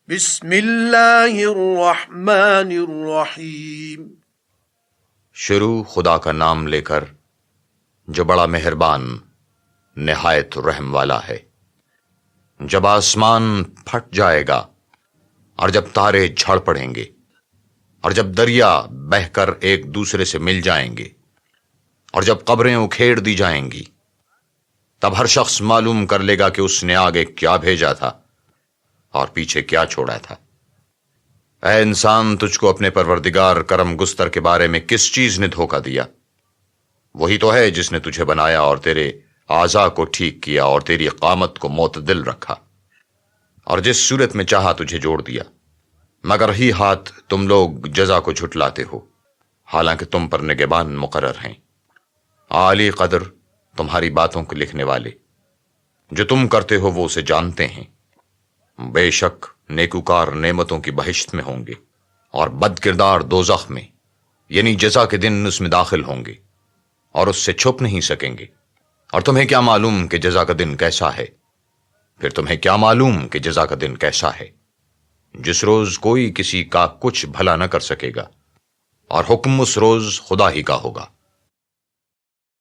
بسم اللہ الرحمن الرحیم۔ شروع خدا کا نام لے کر جو بڑا مہربان نہایت رحم والا ہے۔ جب آسمان پھٹ جائے گا اور جب تارے جھڑ پڑیں گے اور جب دریا بہہ کر ایک دوسرے سے مل جائیں گے اور جب قبریں اکھیڑ دی جائیں گی، تب ہر شخص معلوم کر لے گا کہ اس نے آگے کیا بھیجا تھا اور پیچھے کیا چھوڑا تھا۔ اے انسان، تجھ کو اپنے پروردگار کرم گستر کے بارے میں کس چیز نے دھوکہ دیا؟ وہی تو ہے جس نے تجھے بنایا اور تیرے اعضاء کو ٹھیک کیا اور تیری قامت کو معتدل رکھا، اور جس صورت میں چاہا تجھے جوڑ دیا، مگر ہی ہاتھ تم لوگ جزا کو جھٹلاتے ہو، حالانکہ تم پر نگہبان مقرر ہیں۔ عالی قدر تمہاری باتوں کو لکھنے والے، جو تم کرتے ہو وہ اسے جانتے ہیں۔ بے شک نیکوکار نعمتوں کی بہشت میں ہوں گے اور بد کردار دوزخ میں، یعنی جزا کے دن اس میں داخل ہوں گے اور اس سے چھپ نہیں سکیں گے۔ اور تمہیں کیا معلوم کہ جزا کا دن کیسا ہے؟ پھر تمہیں کیا معلوم کہ جزا کا دن کیسا ہے؟ جس روز کوئی کسی کا کچھ بھلا نہ کر سکے گا، اور حکم اس روز خدا ہی کا ہوگا۔